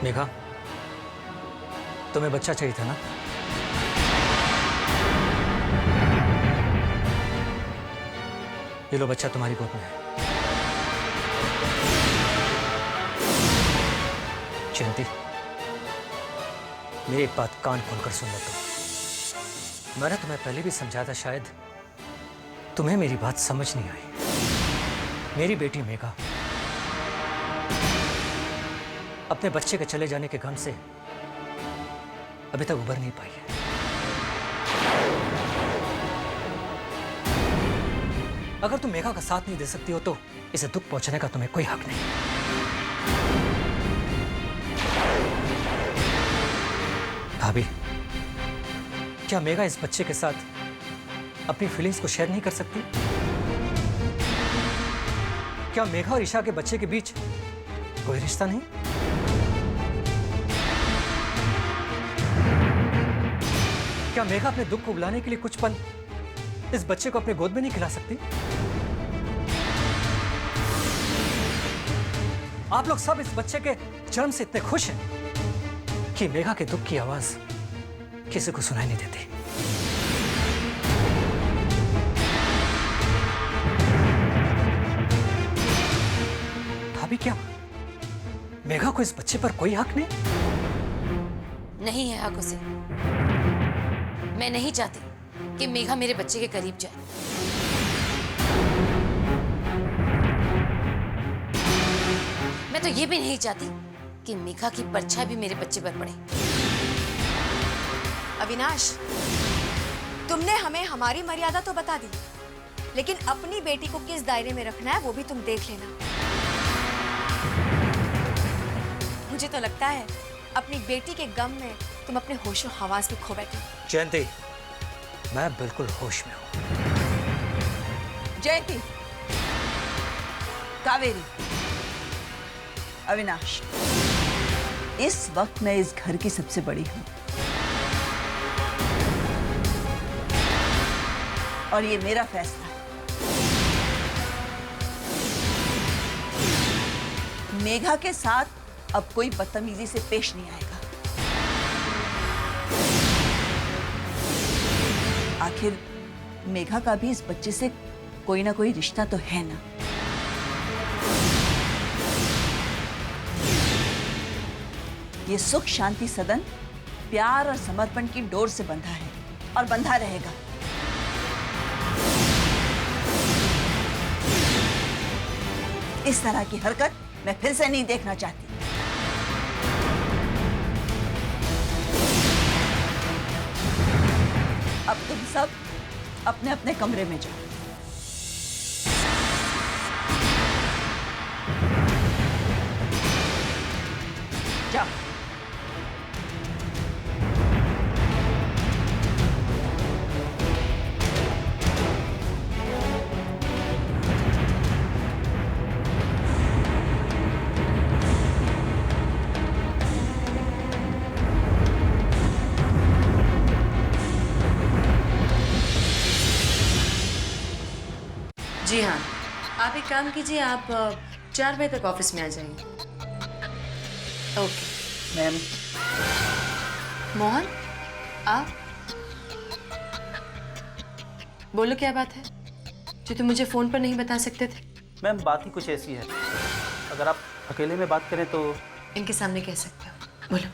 मेघा, तुम्हें बच्चा चाहिए था ना? ये लो, बच्चा तुम्हारी गोद में है। जयंती, मेरी एक बात कान खोलकर सुन लो तुम। मैंने तुम्हें पहले भी समझा था, शायद तुम्हें मेरी बात समझ नहीं आई। मेरी बेटी मेघा अपने बच्चे के चले जाने के गम से अभी तक उबर नहीं पाई है। अगर तुम मेघा का साथ नहीं दे सकती हो तो इसे दुख पहुंचाने का तुम्हें कोई हक नहीं। भाभी, क्या मेघा इस बच्चे के साथ अपनी फीलिंग्स को शेयर नहीं कर सकती? क्या मेघा और ईशा के बच्चे के बीच कोई रिश्ता नहीं? क्या मेघा अपने दुख को बुलाने के लिए कुछ पल इस बच्चे को अपने गोद में नहीं खिला सकती? आप लोग सब इस बच्चे के जन्म से इतने खुश हैं कि मेघा के दुख की आवाज किसी को सुनाई नहीं देती। भाभी, क्या मेघा को इस बच्चे पर कोई हक नहीं? नहीं है हक उसे। मैं नहीं चाहती कि मेघा मेरे बच्चे के करीब जाए। मैं तो ये भी नहीं चाहती कि मेघा की परछाई भी मेरे बच्चे पर पड़े। अविनाश, तुमने हमें हमारी मर्यादा तो बता दी, लेकिन अपनी बेटी को किस दायरे में रखना है वो भी तुम देख लेना। मुझे तो लगता है अपनी बेटी के गम में तुम अपने होशो हवास में खो बैठे। जयंती, मैं बिल्कुल होश में हूं। जयंती, कावेरी, अविनाश, इस वक्त मैं इस घर की सबसे बड़ी हूं और ये मेरा फैसला है। मेघा के साथ अब कोई बदतमीजी से पेश नहीं आएगा। आखिर मेघा का भी इस बच्चे से कोई ना कोई रिश्ता तो है ना। ये सुख शांति सदन प्यार और समर्पण की डोर से बंधा है और बंधा रहेगा। इस तरह की हरकत मैं फिर से नहीं देखना चाहती। अब तुम सब अपने अपने कमरे में जाओ। जाओ। जी हाँ, आप एक काम कीजिए, आप 4 बजे तक ऑफिस में आ जाइए। Okay ma'am. मोहन, आप बोलो, क्या बात है जो तुम मुझे फोन पर नहीं बता सकते थे? मैम, बात ही कुछ ऐसी है, अगर आप अकेले में बात करें तो। इनके सामने कह सकते हो, बोलो।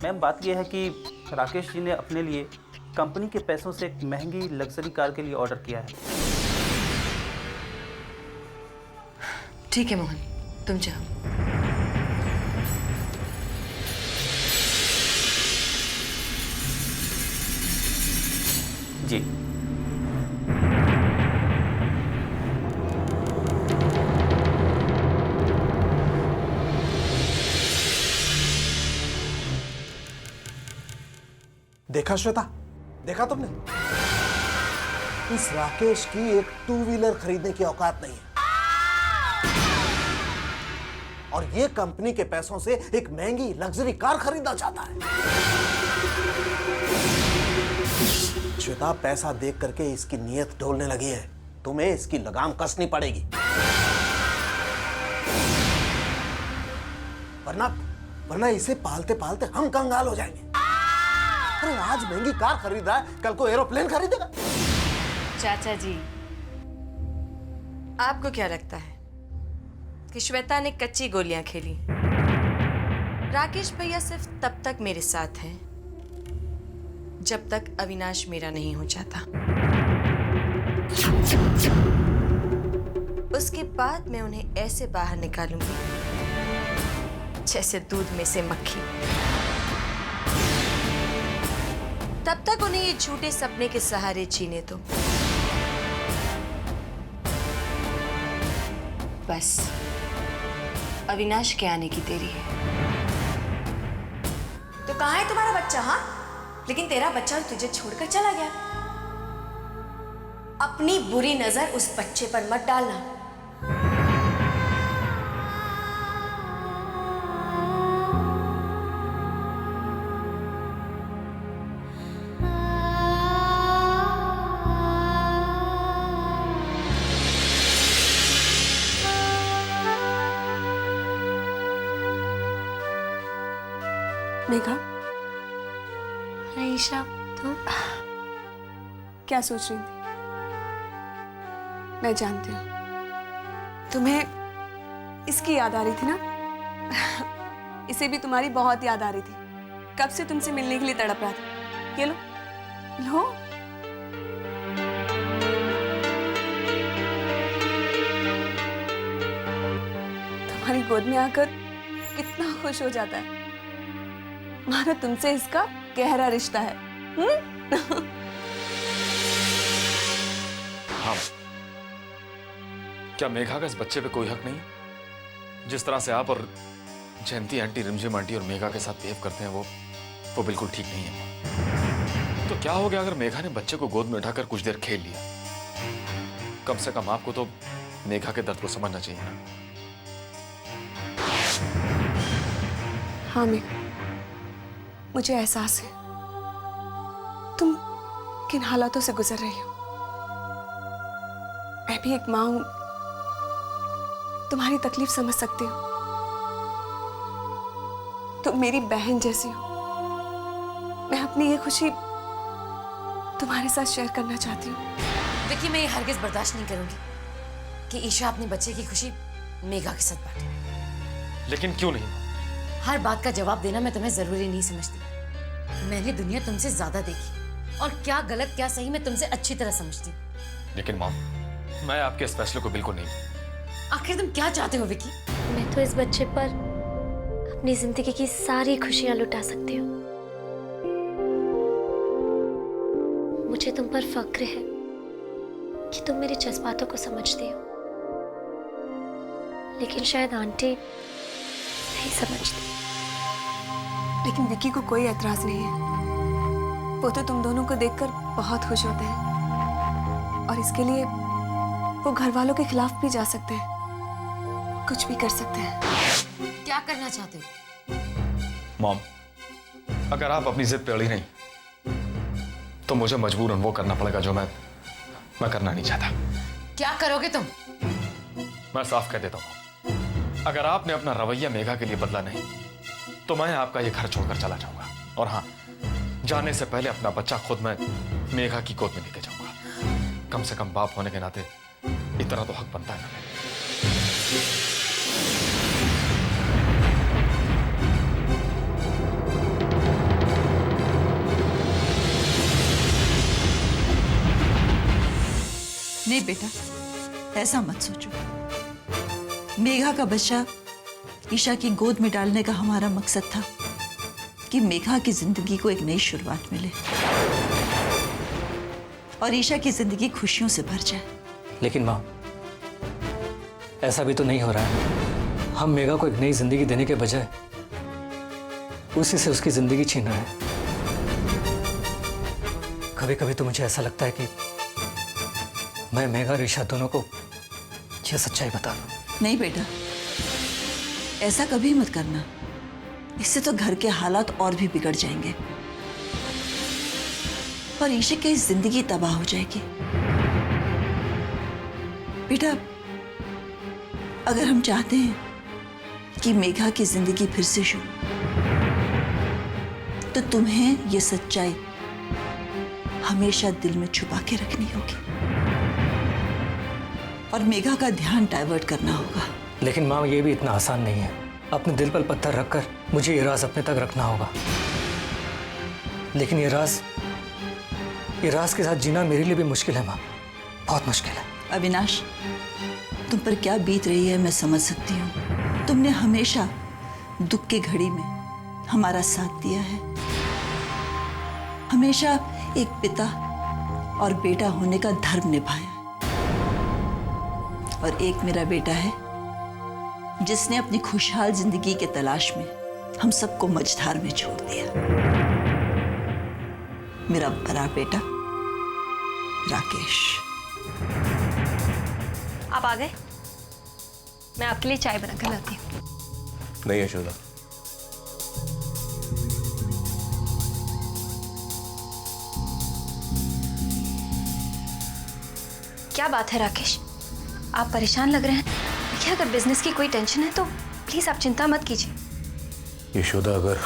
मैम, बात यह है कि राकेश जी ने अपने लिए कंपनी के पैसों से एक महंगी लग्जरी कार के लिए ऑर्डर किया है। ठीक है मोहन, तुम जाओ। जी। देखा श्वेता, देखा तुमने? इस राकेश की एक 2 व्हीलर खरीदने की औकात नहीं है और ये कंपनी के पैसों से एक महंगी लग्जरी कार खरीदना चाहता है। श्वेता, पैसा देख करके इसकी नीयत डोलने लगी है। तुम्हें इसकी लगाम कसनी पड़ेगी, वरना वरना इसे पालते पालते हम कंगाल हो जाएंगे। अरे आज महंगी कार खरीद रहा है, कल को एरोप्लेन खरीदेगा। चाचा जी, आपको क्या लगता है कि श्वेता ने कच्ची गोलियां खेली? राकेश भैया सिर्फ तब तक मेरे साथ हैं जब तक अविनाश मेरा नहीं हो जाता। उसके बाद मैं उन्हें ऐसे बाहर निकालूंगी जैसे दूध में से मक्खी। तब तक उन्हें ये झूठे सपने के सहारे जीने दो। बस अविनाश के आने की देरी है। तो कहाँ है तुम्हारा बच्चा? हाँ, लेकिन तेरा बच्चा तुझे छोड़कर चला गया। अपनी बुरी नजर उस बच्चे पर मत डालना। मेघा, ईशा, तुम क्या सोच रही थी? मैं जानती हूँ तुम्हें इसकी याद आ रही थी ना। इसे भी तुम्हारी बहुत याद आ रही थी। कब से तुमसे मिलने के लिए तड़प रहा था। ये लो लो। तुम्हारी गोद में आकर कितना खुश हो जाता है, मानो तुमसे इसका गहरा रिश्ता है। हाँ, क्या मेघा का इस बच्चे पे कोई हक नहीं? जिस तरह से आप और जयंती आंटी, रिमझिम आंटी और मेघा के साथ बिहेव करते हैं वो बिल्कुल ठीक नहीं है। तो क्या हो गया अगर मेघा ने बच्चे को गोद में उठाकर कुछ देर खेल लिया? कम से कम आपको तो मेघा के दर्द को समझना चाहिए ना। हाँ मेघा, मुझे एहसास है तुम किन हालातों से गुजर रही हो। मैं भी एक माँ हूं, तुम्हारी तकलीफ समझ सकती हूँ। तुम मेरी बहन जैसी हो। मैं अपनी ये खुशी तुम्हारे साथ शेयर करना चाहती हूँ। विक्की, मैं ये हरगिज बर्दाश्त नहीं करूंगी कि ईशा अपने बच्चे की खुशी मेघा के साथ बांटे। लेकिन क्यों नहीं? हर बात का जवाब देना मैं तुम्हें जरूरी नहीं समझती। मैंने दुनिया तुमसे ज्यादा देखी और क्या गलत क्या सही मैं तुमसे अच्छी तरह समझती हूँ। लेकिन मॉम, मैं आपके इस फैसले को बिल्कुल नहीं। आखिर तुम क्या चाहते हो विक्की? मैं तो इस बच्चे पर अपनी जिंदगी की सारी खुशियां लुटा सकती हूँ। मुझे तुम पर फक्र है कि तुम मेरे जज्बातों को समझती हो, लेकिन शायद आंटी नहीं समझती। लेकिन विक्की को कोई एतराज नहीं है। वो तो तुम दोनों को देखकर बहुत खुश होते हैं और इसके लिए वो घर वालों के खिलाफ भी जा सकते हैं, कुछ भी कर सकते हैं। क्या करना चाहते हो? मॉम, अगर आप अपनी जिद पे अड़ी नहीं तो मुझे मजबूरन वो करना पड़ेगा जो मैं करना नहीं चाहता। क्या करोगे तुम? मैं साफ कह देता हूं, अगर आपने अपना रवैया मेघा के लिए बदला नहीं तो मैं आपका ये घर छोड़कर चला जाऊंगा। और हाँ, जाने से पहले अपना बच्चा खुद मैं मेघा की गोद में लेके जाऊंगा। कम से कम बाप होने के नाते इतना तो हक बनता है ना। नहीं बेटा, ऐसा मत सोचो। मेघा का बच्चा ईशा की गोद में डालने का हमारा मकसद था कि मेघा की जिंदगी को एक नई शुरुआत मिले और ईशा की जिंदगी खुशियों से भर जाए। लेकिन माँ, ऐसा भी तो नहीं हो रहा है। हम मेघा को एक नई जिंदगी देने के बजाय उसी से उसकी जिंदगी छीन रहे हैं। कभी कभी तो मुझे ऐसा लगता है कि मैं मेघा और ईशा दोनों को यह सच्चाई बता दूं। नहीं बेटा, ऐसा कभी मत करना। इससे तो घर के हालात और भी बिगड़ जाएंगे और ईशा की जिंदगी तबाह हो जाएगी। बेटा, अगर हम चाहते हैं कि मेघा की जिंदगी फिर से शुरू तो तुम्हें ये सच्चाई हमेशा दिल में छुपा के रखनी होगी और मेघा का ध्यान डाइवर्ट करना होगा। लेकिन माँ, ये भी इतना आसान नहीं है। अपने दिल पर पत्थर रखकर मुझे ये राज अपने तक रखना होगा। लेकिन ये राज के साथ जीना मेरे लिए भी मुश्किल है माँ, बहुत मुश्किल है। अविनाश, तुम पर क्या बीत रही है मैं समझ सकती हूँ। तुमने हमेशा दुख की घड़ी में हमारा साथ दिया है, हमेशा एक पिता और बेटा होने का धर्म निभाया, और एक मेरा बेटा है जिसने अपनी खुशहाल जिंदगी के तलाश में हम सबको मझधार में छोड़ दिया। मेरा बड़ा बेटा राकेश। आप आ गए? मैं आपके लिए चाय बनाकर लाती हूँ। नहीं यशोदा, क्या बात है राकेश, आप परेशान लग रहे हैं। देखिए, अगर बिजनेस की कोई टेंशन है तो प्लीज आप चिंता मत कीजिए। यशोदा, अगर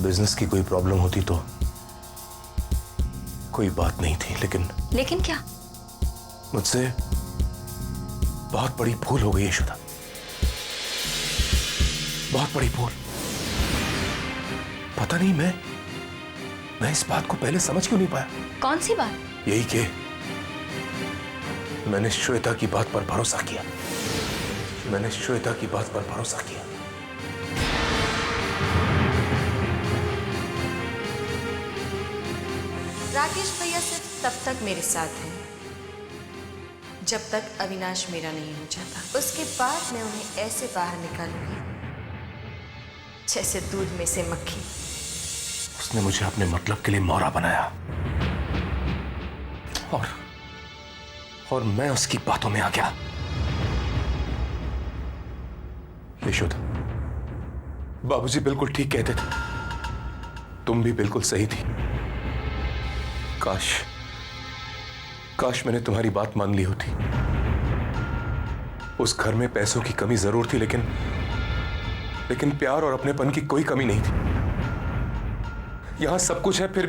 बिजनेस की कोई प्रॉब्लम होती तो कोई बात नहीं थी, लेकिन क्या? मुझसे बहुत बड़ी भूल हो गई यशोदा, बहुत बड़ी भूल। पता नहीं मैं इस बात को पहले समझ क्यों नहीं पाया। कौन सी बात? यही कि मैंने श्वेता की बात पर भरोसा किया। मैंने श्वेता की बात पर भरोसा किया। राकेश भैया सिर्फ तब तक मेरे साथ हैं जब तक अविनाश मेरा नहीं हो जाता। उसके बाद मैं उन्हें ऐसे बाहर निकालूंगी जैसे दूध में से मक्खी। उसने मुझे अपने मतलब के लिए मौरा बनाया और मैं उसकी बातों में आ गया। यशोदा, बाबूजी बिल्कुल ठीक कहते थे, तुम भी बिल्कुल सही थी। काश मैंने तुम्हारी बात मान ली होती। उस घर में पैसों की कमी जरूर थी, लेकिन प्यार और अपनेपन की कोई कमी नहीं थी। यहां सब कुछ है, फिर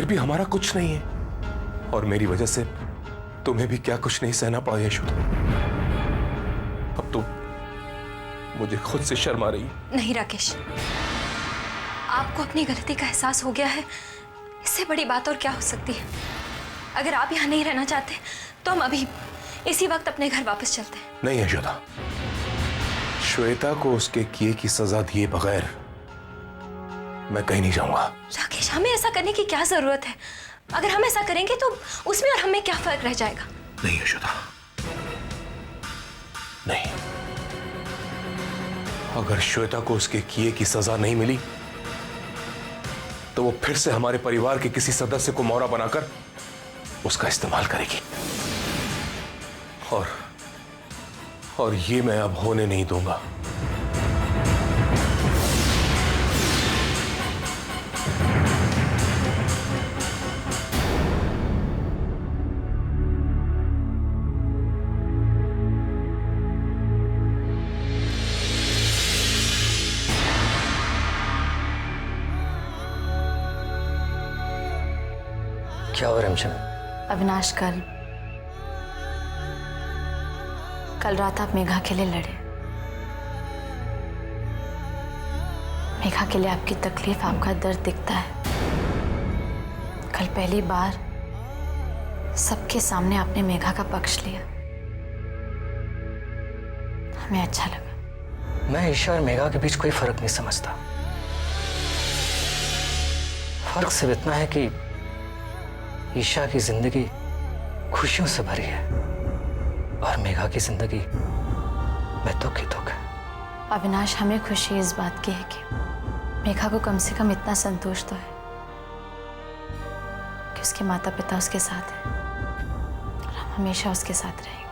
भी हमारा कुछ नहीं है, और मेरी वजह से तुम्हें भी क्या कुछ नहीं सहना पड़ा यशोदा। अब तो मुझे खुद से शर्म आ रही है। नहीं राकेश, आपको अपनी गलती का एहसास हो गया है, इससे बड़ी बात और क्या हो सकती है। अगर आप यहाँ नहीं रहना चाहते तो हम अभी इसी वक्त अपने घर वापस चलते हैं। नहीं यशोदा, श्वेता को उसके किए की सजा दिए बगैर मैं कहीं नहीं जाऊंगा। राकेश, हमें ऐसा करने की क्या जरूरत है? अगर हम ऐसा करेंगे तो उसमें और हमें क्या फर्क रह जाएगा? नहीं यशोदा, नहीं। अगर श्वेता को उसके किए की सजा नहीं मिली तो वो फिर से हमारे परिवार के किसी सदस्य को मौरा बनाकर उसका इस्तेमाल करेगी, और ये मैं अब होने नहीं दूंगा। क्या हो रिमझिम? अविनाश, कल रात आप मेघा के लिए लड़े। मेघा के लिए आपकी तकलीफ, आपका दर्द दिखता है। कल पहली बार सबके सामने आपने मेघा का पक्ष लिया, हमें अच्छा लगा। मैं ईशा और मेघा के बीच कोई फर्क नहीं समझता। फर्क सिर्फ इतना है कि ईशा की जिंदगी खुशियों से भरी है और मेघा की जिंदगी में दुख ही दुख है। अविनाश, हमें खुशी इस बात की है कि मेघा को कम से कम इतना संतोष तो है कि उसके माता पिता उसके साथ हैं और हम हमेशा उसके साथ रहेंगे।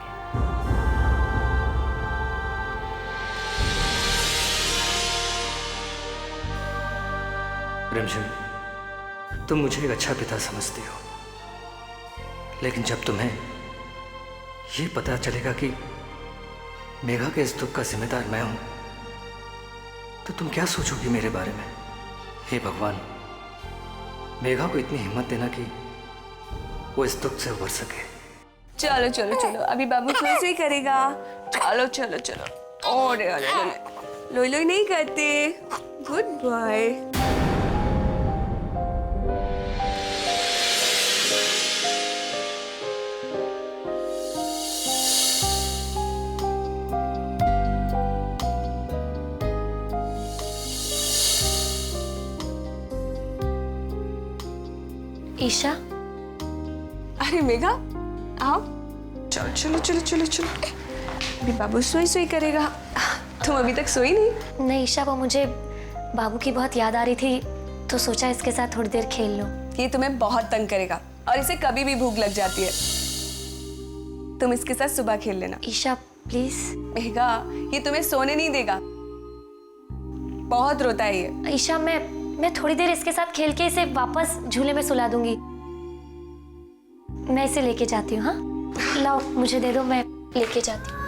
रिमझिम, तुम मुझे एक अच्छा पिता समझती हो, लेकिन जब तुम्हें ये पता चलेगा कि मेघा के इस दुख का जिम्मेदार मैं हूं, तो तुम क्या सोचोगी मेरे बारे में? हे भगवान, मेघा को इतनी हिम्मत देना कि वो इस दुख से उबर सके। चलो चलो चलो, अभी बाबू सोई ही करेगा। चलो चलो चलो, और लोई लोई नहीं करते। Good boy. ईशा, अरे मेघा आओ। चलो चलो चलो चलो चलो, अभी बाबू सोई करेगा। तुम अभी तक सोई नहीं? नहीं ईशा, वो मुझे बाबू की बहुत याद आ रही थी तो सोचा इसके साथ थोड़ी देर खेल लो। ये तुम्हें बहुत तंग करेगा और इसे कभी भी भूख लग जाती है। तुम इसके साथ सुबह खेल लेना। ईशा प्लीज। मेघा, ये तुम्हें सोने नहीं देगा, बहुत रोता है ये। ईशा, मैं थोड़ी देर इसके साथ खेल के इसे वापस झूले में सुला दूंगी। मैं इसे लेके जाती हूँ। हाँ, लाओ मुझे दे दो, मैं लेके जाती हूँ।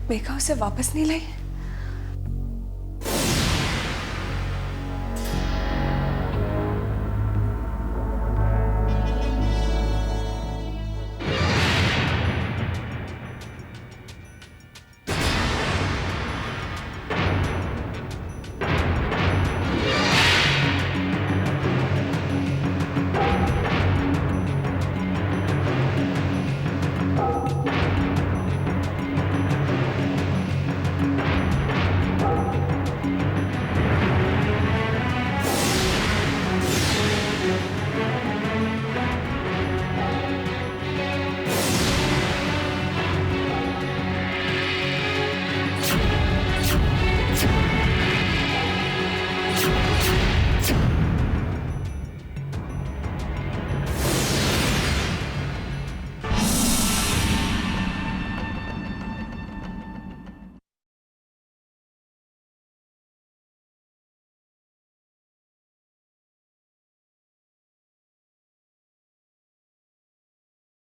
मेघा उसे वापस नहीं लाई।